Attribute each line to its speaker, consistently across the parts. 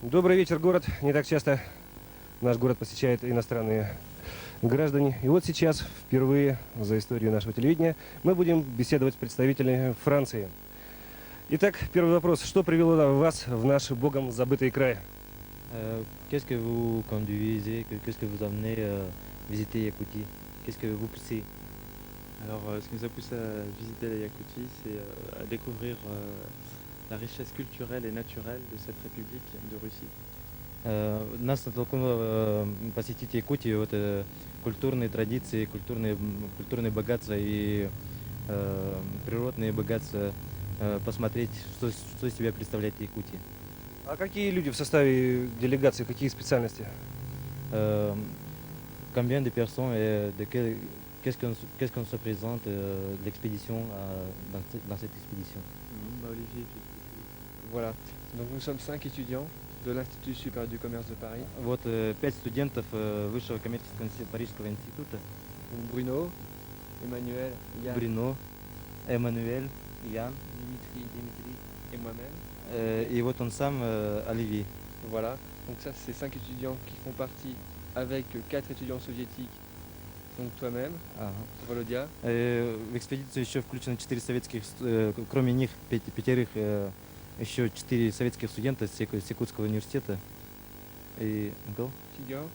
Speaker 1: Добрый вечер, город. Не так часто наш город посещает иностранные граждане. И вот сейчас, впервые за историю нашего телевидения, мы будем беседовать с представителями Франции. Итак, первый вопрос. Что привело вас в наш богом забытый край?
Speaker 2: Qu'est-ce que vous conduisez, qu'est-ce que vous amenez visiter Yakoutie? Qu'est-ce que vous poussez?
Speaker 3: Alors, ce qui nous a poussé à visiter la Yakoutie, c'est à découvrir la richesse culturelle et naturelle de cette république de Russie.
Speaker 2: Нас натолкнуло посетить Якутию, вот, культурные традиции, культурные богатства и природные богатства, посмотреть, что из себя представляет Якутия.
Speaker 1: А какие люди в составе делегации, какие специальности?
Speaker 2: Combien de personnes et qu'est-ce qu'on se présente de l'expédition dans cette expédition?
Speaker 3: Olivier,
Speaker 4: Voilà, donc nous sommes 5 étudiants de l'Institut supérieur du commerce de Paris.
Speaker 2: Вот 5 студентов Высшего коммерческого Парижского института.
Speaker 4: Donc Bruno, Emmanuel, Yann,
Speaker 2: Брино, Эммануэль, Ян
Speaker 4: Dimitri et moi-même.
Speaker 2: и вот он сам, Оливий.
Speaker 4: Voilà, donc ça c'est 5 étudiants qui font partie avec 4 étudiants soviétiques, donc toi-même,
Speaker 2: Ага.
Speaker 4: Volodya,
Speaker 2: В экспедицию еще включено 4 советских, кроме них пятерых, еще 4 советских студента с Якутского университета. И Гол,
Speaker 4: Tigor,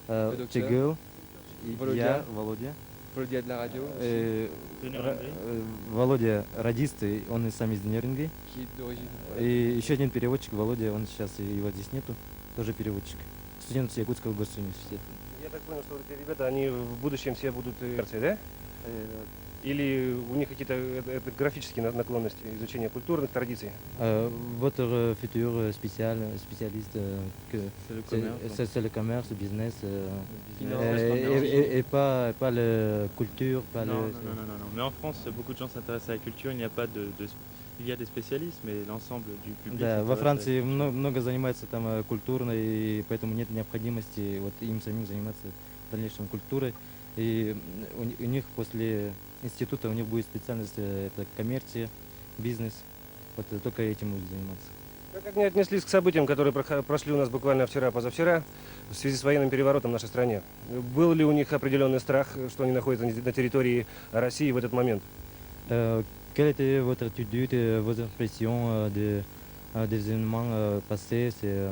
Speaker 4: Le docteur.
Speaker 2: Чегыл,
Speaker 4: Володя.
Speaker 2: я, Володя.
Speaker 4: Volodya de la radio,
Speaker 2: Володя радист, и он и сам из Неринги.
Speaker 4: qui est d'origine.
Speaker 2: И еще один переводчик, Володя, он сейчас, его здесь нету, тоже переводчик. Студент Якутского госуниверситета.
Speaker 1: Я так понял, что вот эти ребята, они в будущем все будут перцы, да? Или у них какие-то это графические наклонности, изучения культурных традиций?
Speaker 2: Votre futur spécialiste,
Speaker 3: C'est le commerce. donc,
Speaker 2: c'est le commerce, le business,
Speaker 4: Finance,
Speaker 2: et pas la culture, pas
Speaker 3: non,
Speaker 2: le...
Speaker 3: non, non, non, non. Mais en France, beaucoup de gens s'intéressent à la culture. Il n'y a pas il y a des spécialistes, mais l'ensemble du public.
Speaker 2: Да, во
Speaker 3: s'intéresse à la
Speaker 2: Франции
Speaker 3: culture.
Speaker 2: много занимаются там культурной, и поэтому нет необходимости вот им самим заниматься в дальнейшем культурой. И у них после института у них будет специальность это коммерция, бизнес. Вот только этим будут заниматься.
Speaker 1: Как они отнеслись к событиям, которые прошли у нас буквально вчера-позавчера в связи с военным переворотом в нашей стране? Был ли у них определенный страх, что они находятся на территории России в этот момент?
Speaker 2: Quelle était votre attitude, vos impressions des événements passés, c'est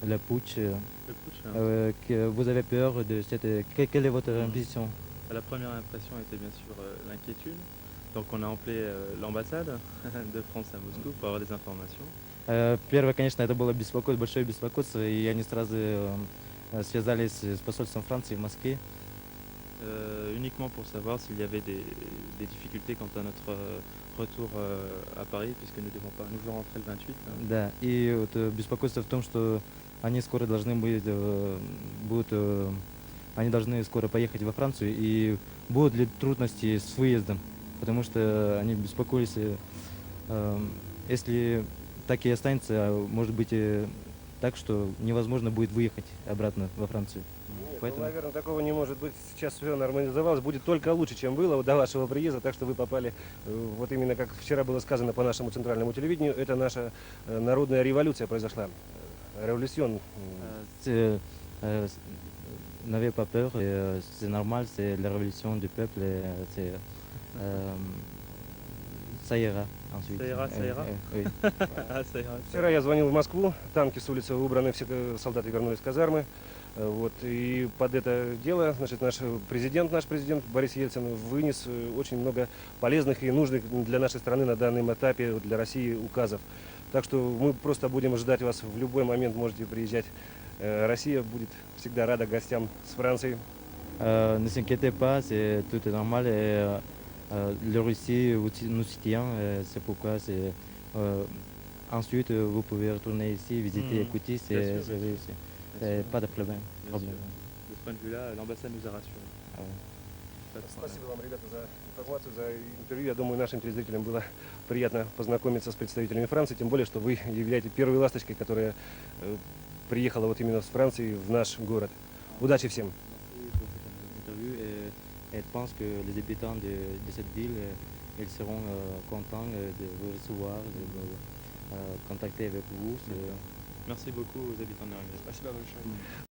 Speaker 2: la putsch,
Speaker 3: Le putsch, hein.
Speaker 2: que vous avez peur de cette... Quelle est votre impression?
Speaker 3: La première impression était bien sûr l'inquiétude. Donc on a appelé l'ambassade de France à Moscou pour avoir des informations.
Speaker 2: Первое, конечно, это было большое беспокойство, и они сразу связались с посольством Франции в Москве.
Speaker 3: Uniquement pour savoir s'il y avait des difficultés quant à notre retour à Paris, puisque nous devons rentrer le 28. hein.
Speaker 2: Да, и вот беспокойство в том, что они скоро должны они должны скоро поехать во Францию, и будут ли трудности с выездом, потому что они беспокоились, если так и останется, может быть так, что невозможно будет выехать обратно во Францию.
Speaker 1: Нет,
Speaker 2: Поэтому-
Speaker 1: наверное, такого не может быть. Сейчас все нормализовалось. Будет только лучше, чем было вот до вашего приезда. Так что вы попали, вот именно как вчера было сказано по нашему центральному телевидению, это наша народная революция произошла. Революцион.
Speaker 2: N'avez pas peur, c'est normal, c'est la révolution du peuple, ça ira ensuite.
Speaker 3: Ça ira, ça ира?
Speaker 2: Oui.
Speaker 3: Ah, ça ira, ça
Speaker 1: Вчера я звонил в Москву, танки с улицы убраны, все солдаты вернулись в казармы. Вот, и под это дело, значит, наш президент Борис Ельцин вынес очень много полезных и нужных для нашей страны на данном этапе, для России указов. Так что мы просто будем ждать вас в любой момент, можете приезжать. Россия будет всегда рада гостям с Франции.
Speaker 2: Ne s'inquiétez pas, c'est tout est normal. Le Russie nous soutient, c'est pourquoi ensuite vous pouvez retourner ici, visiter
Speaker 3: Mhm.
Speaker 2: Yakoutie,
Speaker 3: Bien sûr, bien
Speaker 2: oui,
Speaker 3: sûr.
Speaker 2: c'est pas de problème.
Speaker 3: Bien sûr. De ce point de vue-là, l'ambassade nous a rassurés.
Speaker 2: Ah ouais.
Speaker 3: Pas de problème.
Speaker 1: Спасибо вам, ребята, за информацию, за интервью. Я думаю, нашим телезрителям было приятно познакомиться с представителями Франции, тем более, что вы являетесь первой ласточкой, которая приехала вот именно с Франции в наш город. Удачи всем!
Speaker 2: Merci pour cette interview et je pense que les habitants de cette ville, ils seront contents de vous recevoir, de vous contacter avec vous.
Speaker 3: Merci beaucoup aux habitants de Nuremberg.
Speaker 4: Спасибо большое.